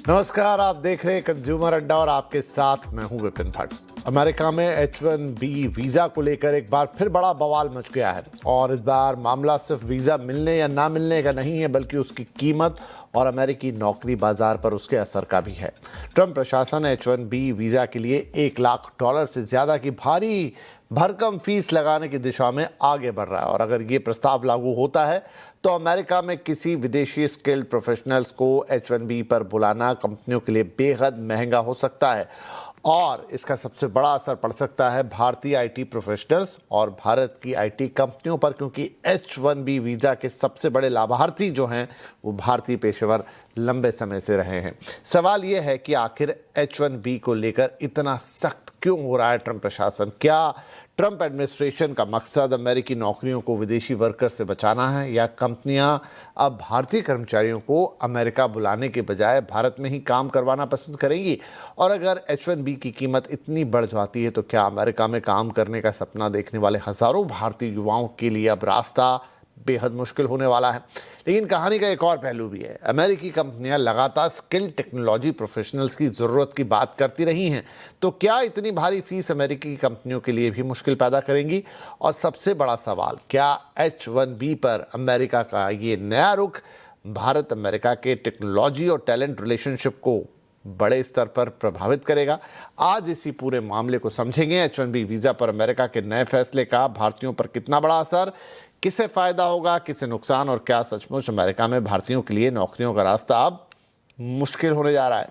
नमस्कार, आप देख रहे हैं कंज्यूमर अड्डा और आपके साथ मैं हूं विपिन भट्ट। अमेरिका में H1B वीजा को लेकर एक बार फिर बड़ा बवाल मच गया है और इस बार मामला सिर्फ वीजा मिलने या ना मिलने का नहीं है, बल्कि उसकी कीमत और अमेरिकी नौकरी बाजार पर उसके असर का भी है। ट्रंप प्रशासन H1B वीजा के लिए $1 लाख से ज्यादा की भारी भरकम फीस लगाने की दिशा में आगे बढ़ रहा है और अगर ये प्रस्ताव लागू होता है तो अमेरिका में किसी विदेशी स्किल्ड प्रोफेशनल्स को H1B पर बुलाना कंपनियों के लिए बेहद महंगा हो सकता है और इसका सबसे बड़ा असर पड़ सकता है भारतीय आईटी प्रोफेशनल्स और भारत की आईटी कंपनियों पर, क्योंकि H1B वीजा के सबसे बड़े लाभार्थी जो हैं वो भारतीय पेशेवर लंबे समय से रहे हैं। सवाल ये है कि आखिर H1B को लेकर इतना सख्त क्यों हो रहा है ट्रंप प्रशासन? क्या ट्रंप एडमिनिस्ट्रेशन का मकसद अमेरिकी नौकरियों को विदेशी वर्कर से बचाना है या कंपनियां अब भारतीय कर्मचारियों को अमेरिका बुलाने के बजाय भारत में ही काम करवाना पसंद करेंगी? और अगर H1B की कीमत इतनी बढ़ जाती है तो क्या अमेरिका में काम करने का सपना देखने वाले हजारों भारतीय युवाओं के लिए अब रास्ता बेहद मुश्किल होने वाला है? लेकिन कहानी का एक और पहलू भी है। अमेरिकी कंपनियां लगातार स्किल्ड टेक्नोलॉजी प्रोफेशनल्स की ज़रूरत की बात करती रही हैं, तो क्या इतनी भारी फीस अमेरिकी कंपनियों के लिए भी मुश्किल पैदा करेंगी? और सबसे बड़ा सवाल, क्या H1B पर अमेरिका का ये नया रुख भारत अमेरिका के टेक्नोलॉजी और टैलेंट रिलेशनशिप को बड़े स्तर पर प्रभावित करेगा? आज इसी पूरे मामले को समझेंगे। H1B वीजा पर अमेरिका के नए फैसले का भारतीयों पर कितना बड़ा असर, किसे फायदा होगा, किसे नुकसान, और क्या सचमुच अमेरिका में भारतीयों के लिए नौकरियों का रास्ता अब मुश्किल होने जा रहा है?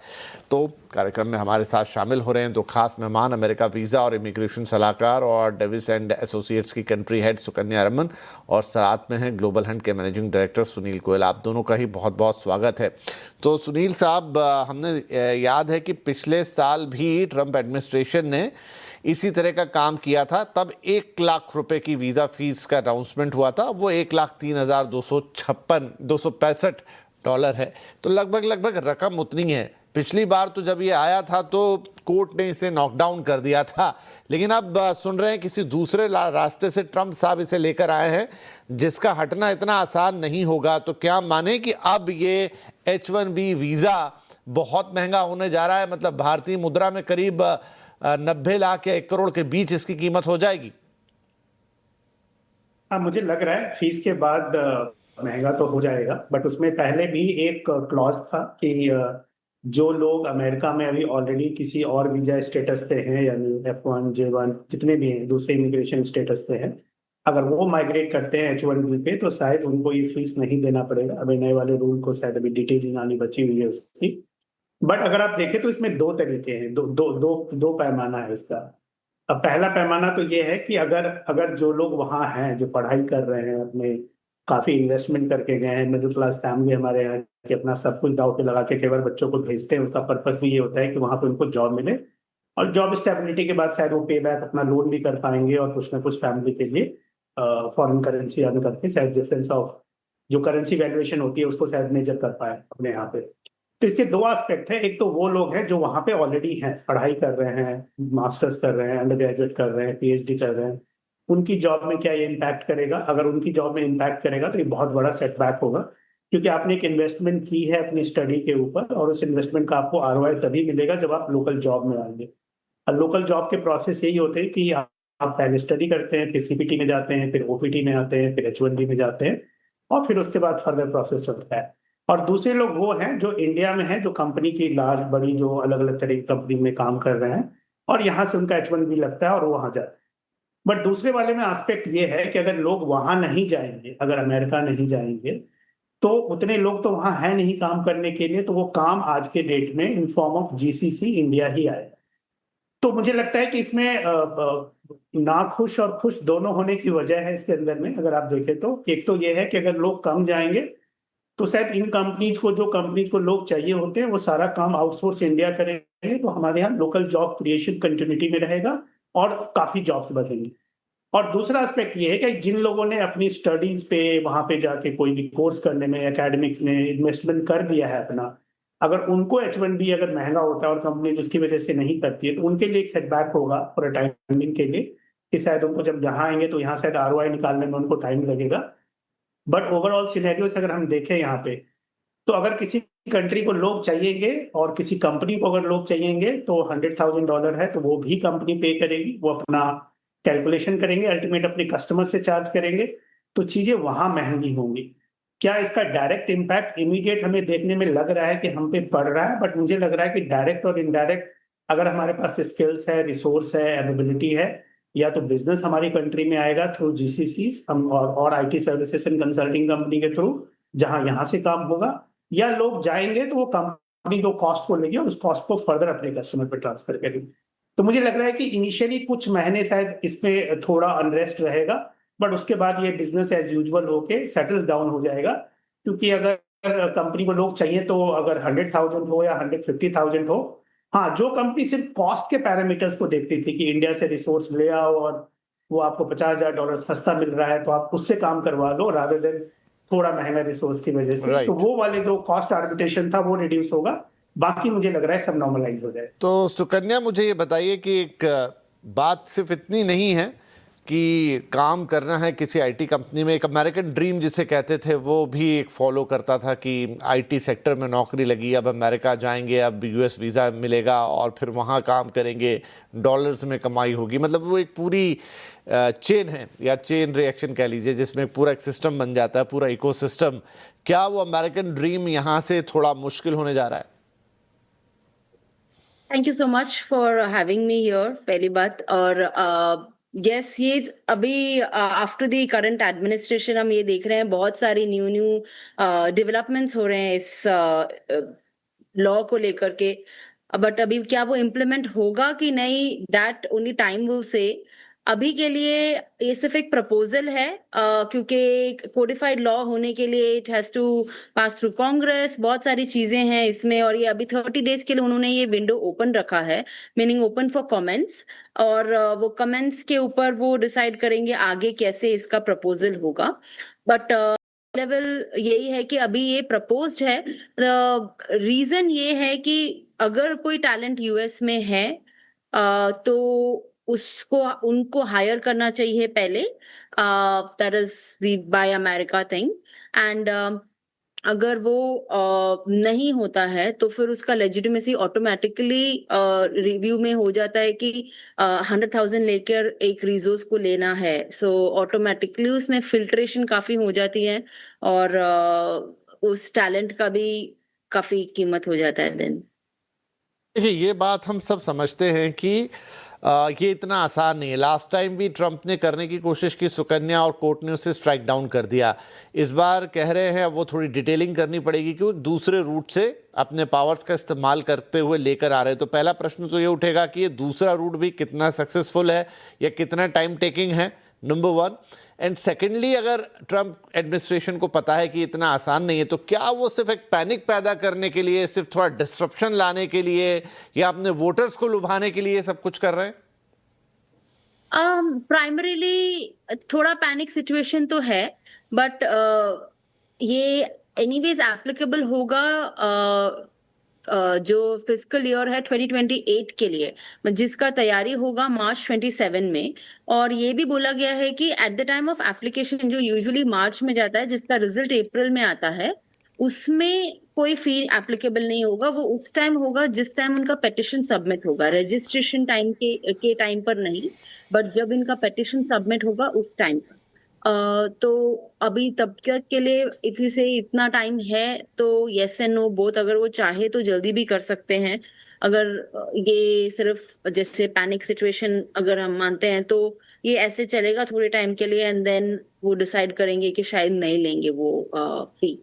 तो कार्यक्रम में हमारे साथ शामिल हो रहे हैं दो खास मेहमान, अमेरिका वीज़ा और इमिग्रेशन सलाहकार और डेविस एंड एसोसिएट्स की कंट्री हेड सुकन्या रमन, और साथ में हैं ग्लोबल हंट के मैनेजिंग डायरेक्टर सुनील गोयल। आप दोनों का ही बहुत बहुत स्वागत है। तो सुनील साहब, हमने याद है कि पिछले साल भी ट्रंप एडमिनिस्ट्रेशन ने इसी तरह का काम किया था, तब $1 लाख की वीज़ा फीस का अनाउंसमेंट हुआ था। वो $1,03,265 है, तो लगभग रकम उतनी है। पिछली बार तो जब ये आया था तो कोर्ट ने इसे नॉकडाउन कर दिया था, लेकिन अब सुन रहे हैं किसी दूसरे रास्ते से ट्रंप साहब इसे लेकर आए हैं जिसका हटना इतना आसान नहीं होगा। तो क्या माने कि अब ये H1B वीज़ा बहुत महंगा होने जा रहा है? मतलब भारतीय मुद्रा में करीब 90 लाख या 1 करोड़ के बीच इसकी कीमत हो जाएगी? हाँ, मुझे लग रहा है फीस के बाद महंगा तो हो जाएगा, बट उसमें पहले भी एक क्लॉज था कि जो लोग अमेरिका में अभी ऑलरेडी किसी और वीजा स्टेटस पे हैं, यानी F1 J1 जितने भी हैं, दूसरे इमिग्रेशन स्टेटस पे हैं, अगर वो माइग्रेट करते हैं H1B पे तो शायद उनको ये फीस नहीं देना पड़ेगा। अभी नए वाले रूल को शायद अभी डिटेलिंग आनी बची हुई है उसकी। बट अगर आप देखें तो इसमें दो तरीके हैं, दो पैमाना है इसका। अब पहला पैमाना तो ये है कि अगर अगर जो लोग वहाँ हैं, जो पढ़ाई कर रहे हैं, अपने काफी इन्वेस्टमेंट करके गए हैं, मिडिल क्लास फैमिली हमारे यहाँ कि अपना सब कुछ दाव पे लगा के केवल बच्चों को भेजते हैं, उसका पर्पस भी ये होता है कि वहां पे उनको जॉब मिले और जॉब स्टेबिलिटी के बाद शायद वो पे बैक अपना लोन भी कर पाएंगे और कुछ ना कुछ फैमिली के लिए फॉरेन करेंसी अर्न करके शायद डिफरेंस ऑफ जो करेंसी वैल्यूएशन होती है उसको शायद मेजर कर पाए अपने यहाँ पे। तो इसके दो एस्पेक्ट है। एक तो वो लोग हैं जो वहां पे ऑलरेडी हैं, पढ़ाई कर रहे हैं, मास्टर्स कर रहे हैं, अंडर ग्रेजुएट कर रहे हैं, पीएचडी कर रहे हैं, उनकी जॉब में क्या ये इम्पैक्ट करेगा? अगर उनकी जॉब में इम्पैक्ट करेगा तो ये बहुत बड़ा सेटबैक होगा, क्योंकि आपने एक इन्वेस्टमेंट की है अपनी स्टडी के ऊपर और उस इन्वेस्टमेंट का आपको आरओआई तभी मिलेगा जब आप लोकल जॉब में आएंगे। और लोकल जॉब के प्रोसेस यही होते हैं कि आप पहले स्टडी करते हैं, फिर सीपीटी में जाते हैं, फिर ओपीटी में आते हैं, फिर H1B में जाते हैं और फिर उसके बाद फर्दर प्रोसेस होता है। और दूसरे लोग वो हैं जो इंडिया में हैं, जो कंपनी की लार्ज बड़ी जो अलग अलग तरह की कंपनी में काम कर रहे हैं और यहाँ से उनका H1B लगता है और वो वहां जाते हैं। बट दूसरे वाले में एस्पेक्ट ये है कि अगर लोग वहां नहीं जाएंगे, अगर अमेरिका नहीं जाएंगे, तो उतने लोग तो वहां है नहीं काम करने के लिए, तो वो काम आज के डेट में in form of GCC India ही आएगा। तो मुझे लगता है कि इसमें नाखुश और खुश दोनों होने की वजह है इसके अंदर में। अगर आप देखें तो एक तो ये है कि अगर लोग कम जाएंगे तो शायद इन कंपनीज को, जो कंपनीज को लोग चाहिए होते हैं, वो सारा काम आउटसोर्स इंडिया करेंगे, तो हमारे यहाँ लोकल जॉब क्रिएशन कंटिन्यूटी में रहेगा और काफी जॉब्स बढ़ेंगी। और दूसरा एस्पेक्ट ये है कि जिन लोगों ने अपनी स्टडीज पे वहां पे जाके कोई भी कोर्स करने में, एकेडमिक्स में इन्वेस्टमेंट कर दिया है अपना, अगर उनको H1B अगर महंगा होता है और कंपनी उसकी वजह से नहीं करती है, तो उनके लिए एक सेटबैक होगा फॉर टाइमिंग के लिए, कि शायद उनको जब यहाँ आएंगे तो यहाँ शायद आरओआई निकालने में उनको टाइम लगेगा। बट ओवरऑल सिनेरियो से अगर हम देखें यहाँ पे, तो अगर किसी कंट्री को लोग चाहिएंगे और किसी कंपनी को अगर लोग चाहिएंगे तो $100,000 है तो वो भी कंपनी पे करेगी, वो अपना कैलकुलेशन करेंगे, अल्टीमेट अपने कस्टमर से चार्ज करेंगे, तो चीजें वहां महंगी होंगी। क्या इसका डायरेक्ट इम्पैक्ट इमीडिएट हमें देखने में लग रहा है कि हम पे पड़ रहा है, बट मुझे लग रहा है कि डायरेक्ट और इनडायरेक्ट अगर हमारे पास स्किल्स है, रिसोर्स है, अवेलेबिलिटी है, या तो बिजनेस हमारी कंट्री में आएगा थ्रू जीसीसी हम और IT services and consulting company के थ्रू, जहां यहां से काम होगा, या लोग जाएंगे तो वो कंपनी जो कॉस्ट को लेगी और उस कॉस्ट को फर्दर अपने कस्टमर पे ट्रांसफर करेगी। तो मुझे लग रहा है कि इनिशियली कुछ महीने शायद इसमें थोड़ा अनरेस्ट रहेगा, बट उसके बाद ये बिजनेस एज यूजुअल होके सेटल डाउन हो जाएगा। क्योंकि अगर कंपनी को लोग चाहिए तो अगर 100,000 हो या 150,000 हो, हाँ, जो कंपनी सिर्फ कॉस्ट के पैरामीटर्स को देखती थी कि इंडिया से रिसोर्स ले आओ और वो आपको $50,000 सस्ता मिल रहा है तो आप उससे काम करवा लो रादर देन थोड़ा महंगा रिसोर्स की वजह से, तो वो वाले जो कॉस्ट आर्बिट्रेशन था वो रिड्यूस होगा। बाकी मुझे लग रहा है सब नॉर्मलाइज हो जाए। तो सुकन्या, मुझे ये बताइए कि एक बात सिर्फ इतनी नहीं है कि काम करना है किसी आईटी कंपनी में, एक अमेरिकन ड्रीम जिसे कहते थे वो भी एक फॉलो करता था कि आईटी सेक्टर में नौकरी लगी, अब अमेरिका जाएंगे, अब यूएस वीज़ा मिलेगा और फिर वहाँ काम करेंगे, डॉलर्स में कमाई होगी। मतलब वो एक पूरी चेन है या चेन रिएक्शन कह लीजिए, जिसमें पूरा एक सिस्टम बन जाता है, पूरा इकोसिस्टम। क्या वो अमेरिकन ड्रीम यहाँ से थोड़ा मुश्किल होने जा रहा है? Thank you so much for having me here, पहली बात। और यस, ये अभी आफ्टर द करंट एडमिनिस्ट्रेशन हम ये देख रहे हैं बहुत सारी न्यू डेवलपमेंट्स हो रहे हैं इस लॉ को लेकर के। बट अभी क्या वो इम्प्लीमेंट होगा कि नहीं, that only time will say. अभी के लिए ये सिर्फ एक प्रपोजल है, क्योंकि कोडिफाइड लॉ होने के लिए it has to pass through Congress, बहुत सारी चीजें हैं इसमें। और ये अभी 30 डेज के लिए उन्होंने ये विंडो ओपन रखा है, मीनिंग ओपन फॉर कमेंट्स। और वो कमेंट्स के ऊपर वो डिसाइड करेंगे आगे कैसे इसका प्रपोजल होगा। बट लेवल यही है कि अभी ये प्रपोज्ड है। रीजन ये है कि अगर कोई टैलेंट यूएस में है तो उसको उनको हायर करना चाहिए पहले, that is the by America thing. And अगर वो नहीं होता है तो फिर उसका लेजिटिमेसी ऑटोमेटिकली रिव्यू में हो जाता है कि 100,000 लेकर एक रिसोर्स को लेना है, सो ऑटोमेटिकली उसमें फिल्ट्रेशन काफी हो जाती है और उस टैलेंट का भी काफी कीमत हो जाता है देन। देखिए, ये बात हम सब समझते हैं कि ये इतना आसान नहीं है। लास्ट टाइम भी ट्रंप ने करने की कोशिश की सुकन्या और कोर्ट ने उसे स्ट्राइक डाउन कर दिया। इस बार कह रहे हैं वो थोड़ी डिटेलिंग करनी पड़ेगी कि वो दूसरे रूट से अपने पावर्स का इस्तेमाल करते हुए लेकर आ रहे हैं। तो पहला प्रश्न तो ये उठेगा कि ये दूसरा रूट भी कितना सक्सेसफुल है या कितना टाइम टेकिंग है, नंबर वन। एंड सेकेंडली, अगर ट्रंप एडमिनिस्ट्रेशन को पता है कि इतना आसान नहीं है, तो क्या वो सिर्फ एक पैनिक पैदा करने के लिए, सिर्फ थोड़ा डिस्ट्रप्शन लाने के लिए या अपने वोटर्स को लुभाने के लिए सब कुछ कर रहे हैं? प्राइमरीली थोड़ा पैनिक सिचुएशन तो है, बट ये एनीवेज एप्लीकेबल होगा जो फिस्कल ईयर है 2028 के लिए, जिसका तैयारी होगा मार्च 27 में। और ये भी बोला गया है कि at the time of application, जो यूजुअली मार्च में जाता है, जिसका रिजल्ट अप्रैल में आता है, उसमें कोई फी एप्लीकेबल नहीं होगा। वो उस टाइम होगा जिस टाइम उनका पेटिशन सबमिट होगा, रजिस्ट्रेशन टाइम के टाइम पर नहीं, बट जब इनका पेटिशन सबमिट होगा उस टाइम पर। तो अभी तब तक के लिए इफ यू से इतना टाइम है तो यस एंड नो बोथ, अगर वो चाहे तो जल्दी भी कर सकते हैं। अगर ये सिर्फ जैसे पैनिक सिचुएशन अगर हम मानते हैं तो ये ऐसे चलेगा थोड़े टाइम के लिए, एंड देन वो डिसाइड करेंगे कि शायद नहीं लेंगे वो फी।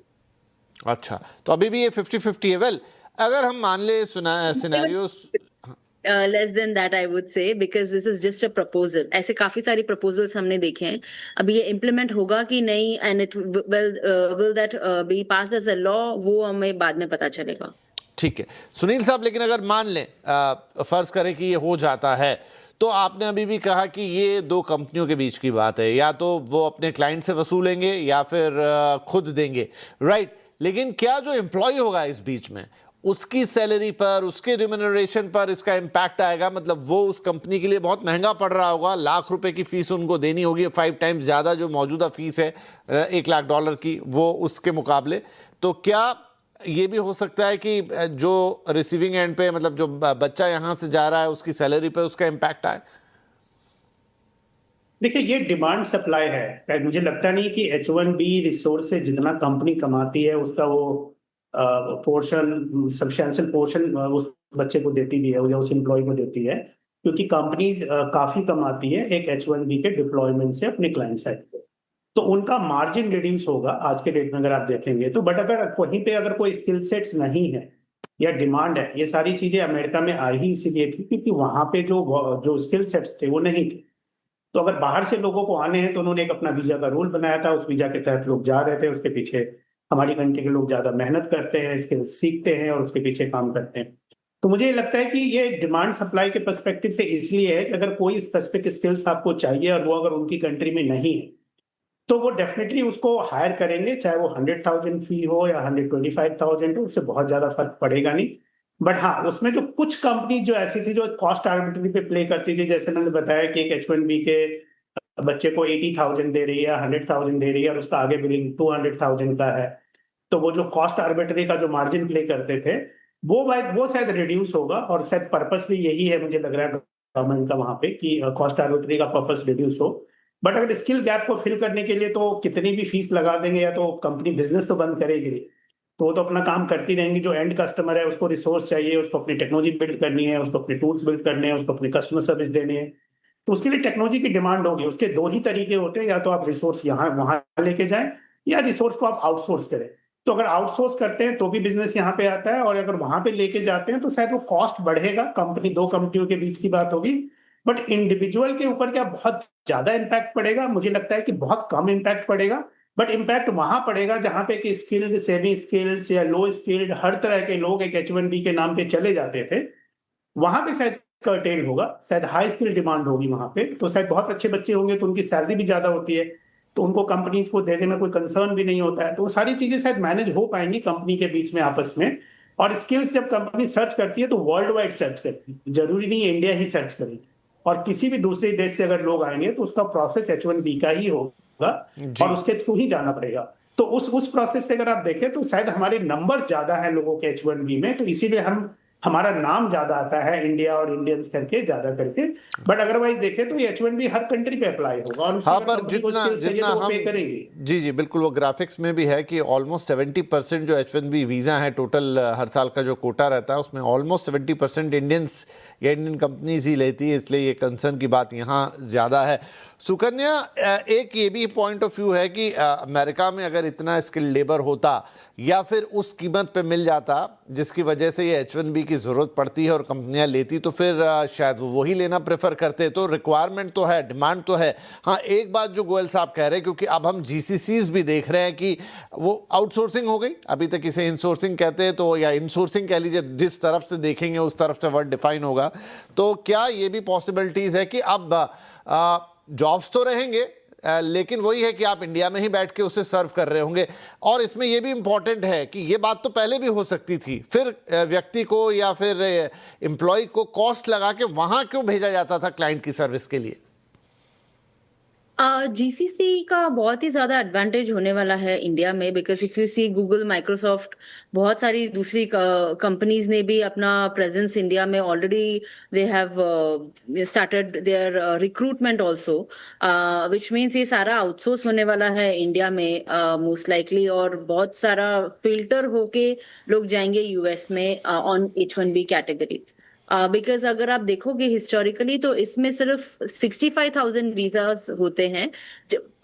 अच्छा, तो अभी भी ये 50-50 है। वेल, अगर हम मान ले scenarios less than that I would say, because this is just a proposal. ऐसे काफी सारी प्रपोजल्स हमने देखे हैं, अभी ये इम्प्लीमेंट होगा कि नहीं and it will that be pass as a law, वो हमें बाद में पता चलेगा। ठीक है सुनील साहब, लेकिन अगर मान लें फर्ज करें कि ये हो जाता है, तो आपने अभी भी कहा कि ये दो कंपनियों के बीच की बात है, या तो वो अपने क्लाइंट से वसूलेंगे या फिर खुद देंगे, राइट? लेकिन क्या जो एम्प्लॉय होगा इस बीच में, उसकी सैलरी पर, उसके रिम्यूनरेशन पर इसका इम्पैक्ट आएगा? मतलब वो उस कंपनी के लिए बहुत महंगा पड़ रहा होगा, ₹1,00,000 की फीस उनको देनी होगी, 5 टाइम्स ज़्यादा जो मौजूदा फीस है $1,00,000 की, वो उसके मुकाबले। तो क्या ये भी हो सकता है कि जो रिसीविंग एंड पे मतलब जो बच्चा यहाँ से जा रहा है उसकी सैलरी पे उसका इम्पैक्ट आए? देखिए, ये डिमांड सप्लाई है। मुझे लगता नहीं कि H1B रिसोर्स से जितना कंपनी कमाती है उसका वो पोर्शन, सब्सटेंशियल पोर्शन उस बच्चे को देती भी है या उस एम्प्लॉय को देती है, क्योंकि कंपनीज काफी कमाती है एक H1B के डिप्लॉयमेंट से अपने क्लाइंट साइड पे। तो उनका मार्जिन रिड्यूस होगा आज के डेट में अगर आप देखेंगे तो। बट अगर वहीं पे अगर कोई स्किल सेट्स नहीं है या डिमांड है, ये सारी चीजें अमेरिका में आई ही इसीलिए थी क्योंकि वहां पे जो जो स्किल सेट्स थे वो नहीं थे। तो अगर बाहर से लोगों को आने हैं तो उन्होंने एक अपना वीजा का रूल बनाया था, उस वीजा के तहत लोग जा रहे थे। उसके पीछे हमारी कंट्री के लोग ज्यादा मेहनत करते हैं, स्किल्स सीखते हैं और उसके पीछे काम करते हैं। तो मुझे लगता है कि ये डिमांड सप्लाई के पर्सपेक्टिव से इसलिए है कि अगर कोई स्पेसिफिक स्किल्स आपको चाहिए और वो अगर उनकी कंट्री में नहीं है तो वो डेफिनेटली उसको हायर करेंगे, चाहे वो 100,000 फी हो या 125,000 हो, उससे बहुत ज्यादा फर्क पड़ेगा नहीं। बट हाँ, उसमें जो कुछ कंपनी जो ऐसी थी जो कॉस्ट आर्बिट्री पे प्ले करती थी, जैसे मैंने बताया कि एक H1B के बच्चे को 80,000 दे रही है या 100,000 दे रही है और उसका आगे बिलिंग 200,000 का है, तो वो जो कॉस्ट आर्बिट्री का जो मार्जिन प्ले करते थे वो शायद रिड्यूस होगा। और शायद पर्पस भी यही है, मुझे लग रहा है गवर्नमेंट का वहां पे, कि कॉस्ट आर्बिट्री का पर्पस रिड्यूस हो। बट अगर स्किल गैप को फिल करने के लिए तो कितनी भी फीस लगा देंगे या तो कंपनी बिजनेस तो बंद करेगी नहीं। तो वो तो अपना काम करती रहेंगी। जो एंड कस्टमर है उसको रिसोर्स चाहिए, उसको अपनी टेक्नोलॉजी बिल्ड करनी है, उसको अपने टूल्स बिल्ड करने हैं, उसको अपनी कस्टमर सर्विस देनी है। तो उसके लिए टेक्नोलॉजी की डिमांड होगी। उसके दो ही तरीके होते हैं, या तो आप रिसोर्स यहाँ वहां लेके जाएं या रिसोर्स को आप आउटसोर्स करें। तो अगर आउटसोर्स करते हैं तो भी बिजनेस यहाँ पे आता है, और अगर वहां पे लेके जाते हैं तो शायद वो कॉस्ट बढ़ेगा। दो कंपनियों के बीच की बात होगी। बट इंडिविजुअल के ऊपर क्या बहुत ज्यादा इम्पैक्ट पड़ेगा? मुझे लगता है कि बहुत कम इम्पैक्ट पड़ेगा। बट इम्पैक्ट वहां पड़ेगा जहां पे कि स्किल्ड, सेमी स्किल्ड या लो स्किल्ड हर तरह के लोग एक H1B के नाम पे चले जाते थे। वहां पे शायद कर्टेल होगा, शायद हाई स्किल डिमांड होगी वहां पे। तो शायद बहुत अच्छे बच्चे होंगे तो उनकी सैलरी भी ज्यादा होती है, तो उनको कंपनीज को देने में कोई कंसर्न भी नहीं होता है। तो वो सारी चीजें शायद मैनेज हो पाएंगी कंपनी के बीच में आपस में। और स्किल्स जब कंपनी सर्च करती है तो वर्ल्ड वाइड सर्च करती है, जरूरी नहीं इंडिया ही सर्च करेगी। और किसी भी दूसरे देश से अगर लोग आएंगे तो उसका प्रोसेस H1B का ही होगा और उसके थ्रू ही जाना पड़ेगा। तो उस प्रोसेस से अगर आप देखें तो शायद हमारे नंबर ज्यादा है लोगों के H1B में, तो इसीलिए हमारा नाम ज्यादा आता है इंडिया और इंडियंस करके ज्यादा करके। बट अदरवाइज देखें तो ये H1B हर कंट्री पे अप्लाई होगा और हाँ, पर जितना जितना तो हम पे करेंगे। जी बिल्कुल, वो ग्राफिक्स में भी है कि ऑलमोस्ट 70% जो H1B वीज़ा है टोटल हर साल का जो कोटा रहता है उसमें ऑलमोस्ट 70% इंडियंस या इंडियन कंपनीज ही लेती है, इसलिए ये कंसर्न की बात यहाँ ज़्यादा है। सुकन्या, एक ये भी पॉइंट ऑफ व्यू है कि अमेरिका में अगर इतना स्किल लेबर होता या फिर उस कीमत पे मिल जाता जिसकी वजह से ये H1B की ज़रूरत पड़ती है और कंपनियां लेती, तो फिर शायद वो वही लेना प्रेफर करते। तो रिक्वायरमेंट तो है, डिमांड तो है। हाँ, एक बात जो गोयल साहब कह रहे हैं, क्योंकि अब हम GCCs भी देख रहे हैं कि वो आउटसोर्सिंग हो गई, अभी तक इसे इनसोर्सिंग कहते हैं, तो या इनसोर्सिंग कह लीजिए, जिस तरफ से देखेंगे उस तरफ से वर्ड डिफाइन होगा। तो क्या ये भी पॉसिबिलिटीज़ है कि अब जॉब्स तो रहेंगे लेकिन वही है कि आप इंडिया में ही बैठ के उसे सर्व कर रहे होंगे। और इसमें यह भी इंपॉर्टेंट है कि ये बात तो पहले भी हो सकती थी, फिर व्यक्ति को या फिर एम्प्लॉय को कॉस्ट लगा के वहां क्यों भेजा जाता था क्लाइंट की सर्विस के लिए? GCC का बहुत ही ज़्यादा एडवांटेज होने वाला है इंडिया में, because if you see Google, Microsoft, बहुत सारी दूसरी कंपनीज ने भी अपना प्रेजेंस इंडिया में already they have started their recruitment also, which means ये सारा आउटसोर्स होने वाला है इंडिया में मोस्ट लाइकली, और बहुत सारा फिल्टर होके लोग जाएंगे US में ऑन H1B कैटेगरी। बिकॉज अगर आप देखोगे हिस्टोरिकली तो इसमें सिर्फ 65,000 वीजास होते हैं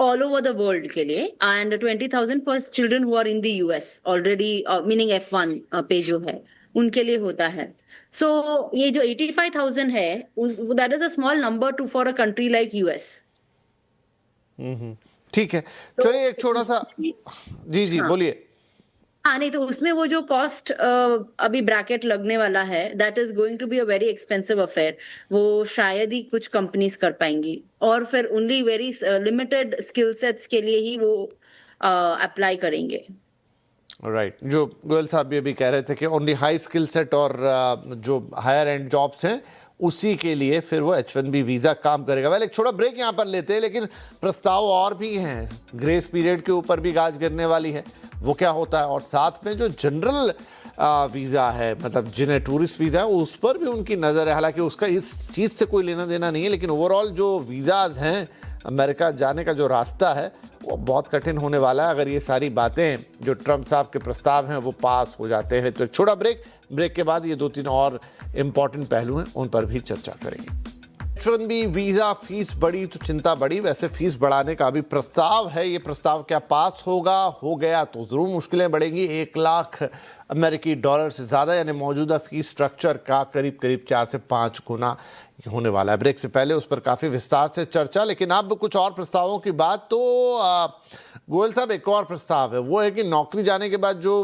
ऑल ओवर द वर्ल्ड के लिए, and 20,000 for children who are in the US already, meaning F1 पे जो है उनके लिए होता है। सो ये जो 85,000 है, that is a small number two for a country like US। ठीक है, चलिए एक छोटा सा जी हाँ। बोलिए। हाँ, नहीं तो उसमें वो जो कॉस्ट अभी ब्रैकेट लगने वाला है, that is going to be a very expensive affair. वो शायद ही कुछ कंपनीज कर पाएंगी, और फिर only very limited skill sets के लिए ही वो अप्लाई करेंगे। राइट, जो गोयल साहब ये भी कह रहे थे कि ओनली हाई स्किल सेट और जो हायर एंड जॉब्स हैं उसी के लिए फिर वो H1B वीज़ा काम करेगा। वेल, एक छोटा ब्रेक यहाँ पर लेते हैं, लेकिन प्रस्ताव और भी हैं। ग्रेस पीरियड के ऊपर भी गाज गिरने वाली है, वो क्या होता है, और साथ में जो जनरल वीज़ा है, मतलब जिन्हें टूरिस्ट वीज़ा है, उस पर भी उनकी नज़र है। हालांकि उसका इस चीज़ से कोई लेना देना नहीं है, लेकिन ओवरऑल जो वीज़ाज हैं, अमेरिका जाने का जो रास्ता है वो बहुत कठिन होने वाला है अगर ये सारी बातें जो ट्रंप साहब के प्रस्ताव हैं वो पास हो जाते हैं। तो एक छोटा ब्रेक के बाद ये 2-3 और इम्पॉर्टेंट पहलू हैं, उन पर भी चर्चा करेंगे। H1B वीज़ा फीस बढ़ी तो चिंता बढ़ी। वैसे फीस बढ़ाने का भी प्रस्ताव है, ये प्रस्ताव क्या पास होगा? हो गया तो ज़रूर मुश्किलें बढ़ेंगी। 1 लाख अमेरिकी डॉलर से ज़्यादा, यानी मौजूदा फीस स्ट्रक्चर का करीब 4 से 5 गुना होने वाला है। ब्रेक से पहले उस पर काफ़ी विस्तार से चर्चा, लेकिन अब कुछ और प्रस्तावों की बात। तो गोयल साहब, एक और प्रस्ताव है, वो है कि नौकरी जाने के बाद जो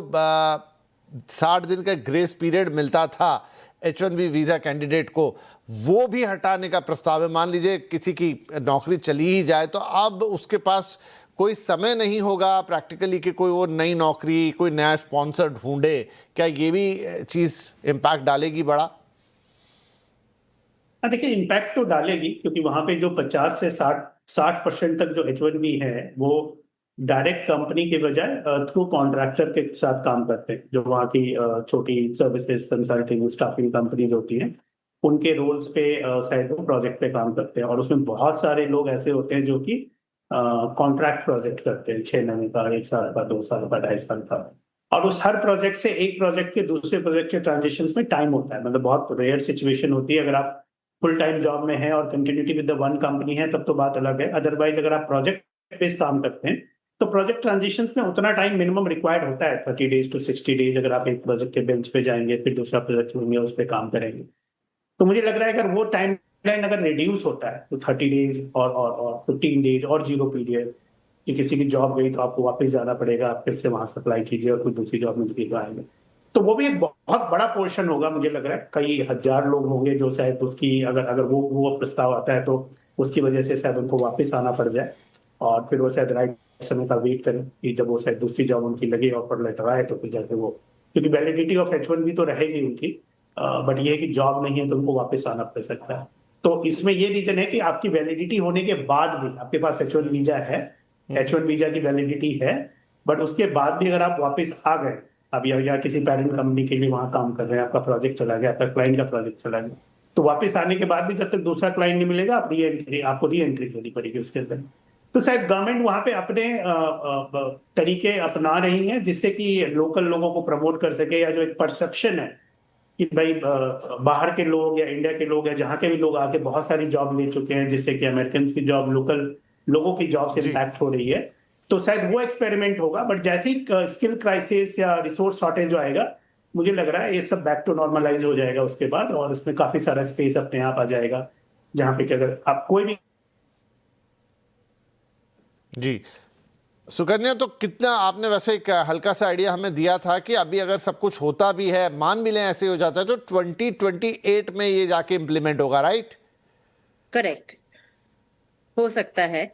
60 दिन का ग्रेस पीरियड मिलता था H1B वीज़ा कैंडिडेट को, वो भी हटाने का प्रस्ताव है। मान लीजिए किसी की नौकरी चली ही जाए तो अब उसके पास कोई समय नहीं होगा प्रैक्टिकली कि कोई वो नई नौकरी, कोई नया स्पॉन्सर ढूंढे। क्या ये भी चीज़ इम्पैक्ट डालेगी बड़ा? देखिए, इम्पैक्ट तो डालेगी, क्योंकि वहां पे जो 50 से 60% तक जो H1B है वो डायरेक्ट कंपनी के बजाय थ्रू कॉन्ट्रैक्टर के साथ काम करते हैं। जो वहाँ की छोटी सर्विसेज, कंसल्टिंग, स्टाफिंग कंपनीज होती हैं, उनके रोल्स पे शायद वो प्रोजेक्ट पे काम करते हैं। और उसमें बहुत सारे लोग ऐसे होते हैं जो कि कॉन्ट्रैक्ट प्रोजेक्ट करते हैं, 6 महीने का, 1 साल का, 2 साल का, 2.5 साल का। और उस हर प्रोजेक्ट से एक प्रोजेक्ट के दूसरे प्रोजेक्ट के ट्रांजिशन में टाइम होता है। मतलब बहुत रेयर सिचुएशन होती है। अगर आप फुल टाइम जॉब में है और continuity with the one company है तब तो बात अलग है। अदरवाइज अगर आप प्रोजेक्ट बेस्ड काम करते हैं तो प्रोजेक्ट ट्रांजिशंस में उतना टाइम मिनिमम रिक्वायर्ड होता है, 30 डेज टू 60 डेज। अगर आप एक प्रोजेक्ट के बेंच पे जाएंगे, फिर दूसरा प्रोजेक्ट लेंगे, उस पर काम करेंगे, तो मुझे लग रहा है अगर वो टाइम लाइन अगर रिड्यूस होता है तो 30 डेज और 15 डेज और 0 पीरियड, कि किसी की जॉब गई तो आपको वापस जाना पड़ेगा, आप फिर से वहां सप्लाई कीजिए और कोई दूसरी जॉब मिलती तो आएंगे। तो वो भी एक बहुत बड़ा पोर्शन होगा। मुझे लग रहा है कई हजार लोग होंगे जो शायद उसकी अगर वो प्रस्ताव आता है तो उसकी वजह से शायद उनको वापस आना पड़ जाए, और फिर वो शायद राइट समय का वेट करें कि जब वो शायद दूसरी जॉब उनकी लगे, ऑफर लेटर आए, तो फिर जाके वो, क्योंकि वैलिडिटी ऑफ H1B तो रहेगी उनकी, बट ये है कि जॉब नहीं है तो उनको वापस आना पड़ सकता है। तो इसमें ये रीजन है कि आपकी वैलिडिटी होने के बाद भी आपके पास H1 वीजा है, H1 वीजा की वैलिडिटी है, बट उसके बाद भी अगर आप वापस आ गए, अब या किसी पेरेंट कंपनी के लिए वहां काम कर रहे हैं, आपका प्रोजेक्ट चला गया, आपका क्लाइंट का प्रोजेक्ट चला गया, तो वापस आने के बाद भी जब तक दूसरा क्लाइंट नहीं मिलेगा, आपको री एंट्री करनी पड़ेगी उसके अंदर। तो शायद गवर्नमेंट वहां पे अपने तरीके अपना रही है जिससे कि लोकल लोगों को प्रमोट कर सके, या जो एक परसेप्शन है कि भाई बाहर के लोग या इंडिया के लोग या जहाँ के भी लोग आके बहुत सारी जॉब ले चुके हैं, जिससे कि अमेरिकन की जॉब लोकल लोगों की जॉब से इम्पैक्ट हो रही है। तो शायद वो एक्सपेरिमेंट होगा, बट जैसे ही स्किल क्राइसिस या रिसोर्स शॉर्टेज जो आएगा, मुझे लग रहा है ये सब बैक टू नॉर्मलाइज हो जाएगा उसके बाद, और इसमें काफी सारा स्पेस अपने आप आ जाएगा, जहाँ पे कि अगर आप कोई भी। जी सुकन्या, तो कितना आपने वैसे एक हल्का सा आइडिया हमें दिया था कि अभी अगर सब कुछ होता भी है, मान भी लें ऐसे हो जाता है, तो 2028 में ये जाके इम्प्लीमेंट होगा, राइट? करेक्ट, हो सकता है।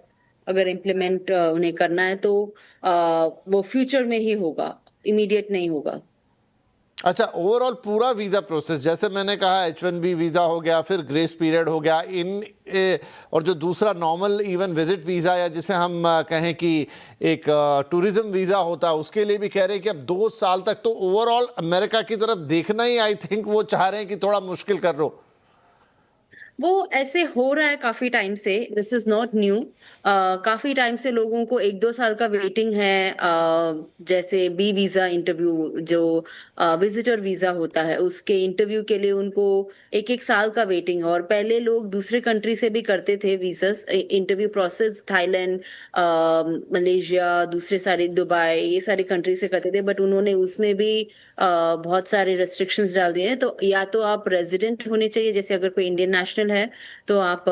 अगर इम्प्लीमेंट उन्हें करना है तो वो फ्यूचर में ही होगा, इमीडिएट नहीं होगा। अच्छा, ओवरऑल पूरा वीज़ा प्रोसेस, जैसे मैंने कहा H1B वीज़ा हो गया, फिर ग्रेस पीरियड हो गया, और जो दूसरा नॉर्मल इवन विजिट वीज़ा, या जिसे हम कहें कि एक टूरिज्म वीज़ा होता है, उसके लिए भी कह रहे हैं कि अब 2 साल तक तो ओवरऑल अमेरिका की तरफ देखना ही, आई थिंक वो चाह रहे हैं कि थोड़ा मुश्किल कर लो। वो ऐसे हो रहा है काफी टाइम से, दिस इज नॉट न्यू। काफी टाइम से लोगों को 1-2 साल का वेटिंग है। जैसे बी वीजा इंटरव्यू, जो विजिटर वीजा होता है, उसके इंटरव्यू के लिए उनको 1-1 साल का वेटिंग। और पहले लोग दूसरे कंट्री से भी करते थे visas interview process, Thailand, Malaysia, दूसरे सारे, दुबई, ये सारी कंट्री से करते थे, बट उन्होंने उसमें भी बहुत सारे रेस्ट्रिक्शंस डाल दिए हैं। तो या तो आप रेजिडेंट होने चाहिए, जैसे अगर कोई इंडियन नेशनल है तो आप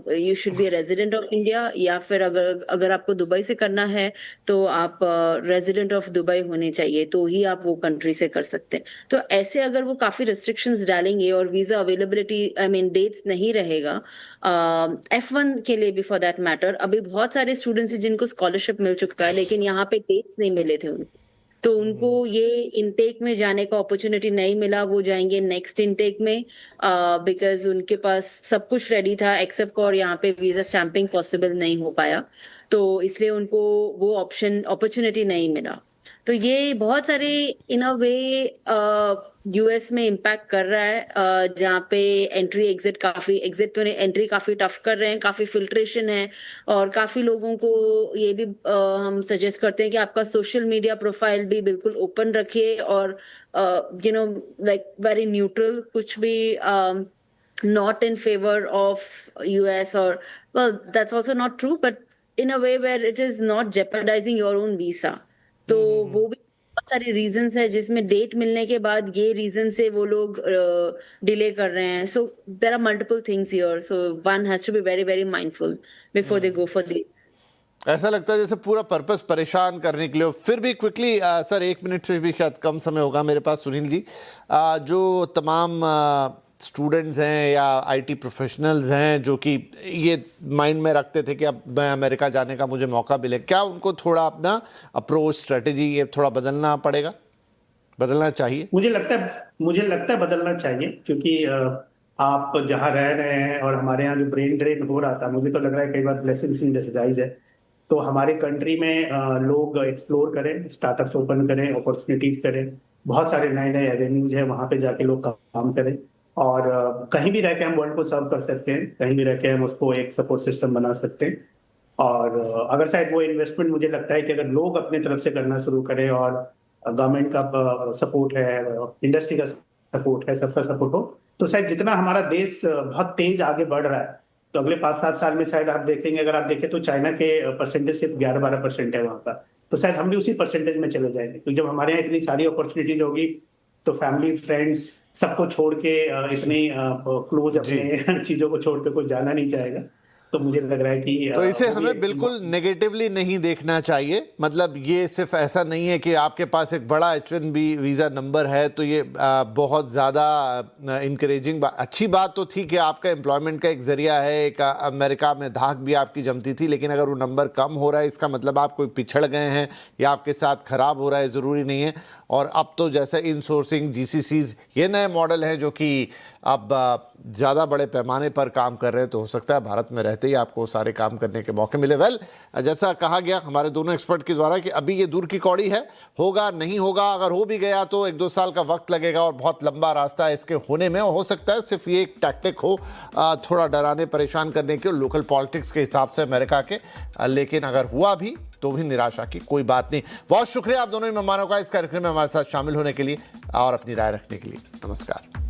you should be resident of India, या फिर अगर आपको दुबई से करना है तो आप रेजिडेंट ऑफ दुबई होने चाहिए, तो ही आप वो कंट्री से कर सकते हैं। तो ऐसे अगर वो काफी रेस्ट्रिक्शंस डालेंगे और visa availability, I mean dates नहीं रहेगा, F1 के लिए भी फॉर दैट मैटर, अभी बहुत सारे स्टूडेंट्स हैं जिनको स्कॉलरशिप मिल चुका है, लेकिन यहाँ पे डेट्स नहीं मिले थे उनको। तो उनको ये इनटेक में जाने का अपॉर्चुनिटी नहीं मिला, वो जाएंगे नेक्स्ट इनटेक में बिकॉज उनके पास सब कुछ रेडी था एक्सेप्ट फॉर यहाँ पे वीजा स्टैंपिंग पॉसिबल नहीं हो पाया, तो इसलिए उनको वो ऑप्शन अपॉर्चुनिटी नहीं मिला। तो ये बहुत सारे इन अ वे यूएस में इम्पैक्ट कर रहा है जहाँ पे एंट्री एंट्री काफी टफ कर रहे हैं, काफी फिल्ट्रेशन है और काफी लोगों को ये भी हम सजेस्ट करते हैं कि आपका सोशल मीडिया प्रोफाइल भी बिल्कुल ओपन रखिए और you know like very neutral, कुछ भी not in favor of US or well that's also not true but in a way where it is not jeopardizing your own visa। तो वो भी बहुत सारे रीजंस है जिसमें डेट मिलने के बाद ये रीजन से वो लोग डिले कर रहे हैं। So there are multiple things here, so one has to be very very mindful before they go for the. ऐसा लगता है जैसे पूरा पर्पस परेशान करने के लिए। फिर भी क्विकली सर 1 मिनट से भी शायद कम समय होगा मेरे पास, सुनील जी, जो तमाम स्टूडेंट्स हैं या आईटी प्रोफेशनल्स हैं जो कि ये माइंड में रखते थे कि अब मैं अमेरिका जाने का मुझे मौका मिले, क्या उनको थोड़ा अपना अप्रोच स्ट्रेटजी ये थोड़ा बदलना पड़ेगा, बदलना चाहिए? मुझे लगता है बदलना चाहिए क्योंकि आप जहाँ रह रहे हैं और हमारे यहाँ जो ब्रेन ड्रेन हो रहा था, मुझे तो लग रहा है कई बार ब्लेसिंग्स इन डिस्गाइज है। तो हमारे कंट्री में लोग एक्सप्लोर करें, स्टार्टअप्स ओपन करें, अपॉर्चुनिटीज करें, बहुत सारे नए नए एवेन्यूज है, वहाँ पे जाके लोग काम करें और कहीं भी रह के हम वर्ल्ड को सर्व कर सकते हैं, कहीं भी रह के हम उसको एक सपोर्ट सिस्टम बना सकते हैं। और अगर शायद वो इन्वेस्टमेंट मुझे लगता है कि अगर लोग अपने तरफ से करना शुरू करें और गवर्नमेंट का सपोर्ट है, इंडस्ट्री का सपोर्ट है, सबका सपोर्ट हो, तो शायद जितना हमारा देश बहुत तेज आगे बढ़ रहा है, तो अगले 5-7 साल में शायद आप देखेंगे, अगर आप देखें तो चाइना के परसेंटेज सिर्फ 11-12% है वहाँ का, तो शायद हम भी उसी परसेंटेज में चले जाएंगे। क्योंकि जब हमारे यहाँ इतनी सारी अपॉर्चुनिटीज होगी तो फैमिली फ्रेंड्स सबको छोड़ के इतनी क्लोज अपने चीजों को छोड़ के कोई जाना नहीं चाहेगा। तो मुझे लग रहा है कि तो इसे हमें बिल्कुल नेगेटिवली नहीं देखना चाहिए। मतलब ये सिर्फ ऐसा नहीं है कि आपके पास एक बड़ा H1B वीज़ा नंबर है तो ये बहुत ज़्यादा इनकरेजिंग अच्छी बात तो थी कि आपका एम्प्लॉयमेंट का एक ज़रिया है, एक अमेरिका में धाक भी आपकी जमती थी, लेकिन अगर वो नंबर कम हो रहा है इसका मतलब आप कोई पिछड़ गए हैं या आपके साथ ख़राब हो रहा है, ज़रूरी नहीं है। और अब तो जैसे इनसोर्सिंग, GCCs ये नए मॉडल हैं जो कि अब ज़्यादा बड़े पैमाने पर काम कर रहे हैं, तो हो सकता है भारत में रहते ही आपको सारे काम करने के मौके मिले। वेल, जैसा कहा गया हमारे दोनों एक्सपर्ट के द्वारा कि अभी ये दूर की कौड़ी है, होगा नहीं होगा, अगर हो भी गया तो 1-2 साल का वक्त लगेगा और बहुत लंबा रास्ता है इसके होने में। हो सकता है सिर्फ ये एक टैक्टिक हो थोड़ा डराने परेशान करने के लोकल पॉलिटिक्स के हिसाब से अमेरिका के, लेकिन अगर हुआ भी तो भी निराशा की कोई बात नहीं। बहुत शुक्रिया आप दोनों ही मेहमानों का इस कार्यक्रम में हमारे साथ शामिल होने के लिए और अपनी राय रखने के लिए। नमस्कार।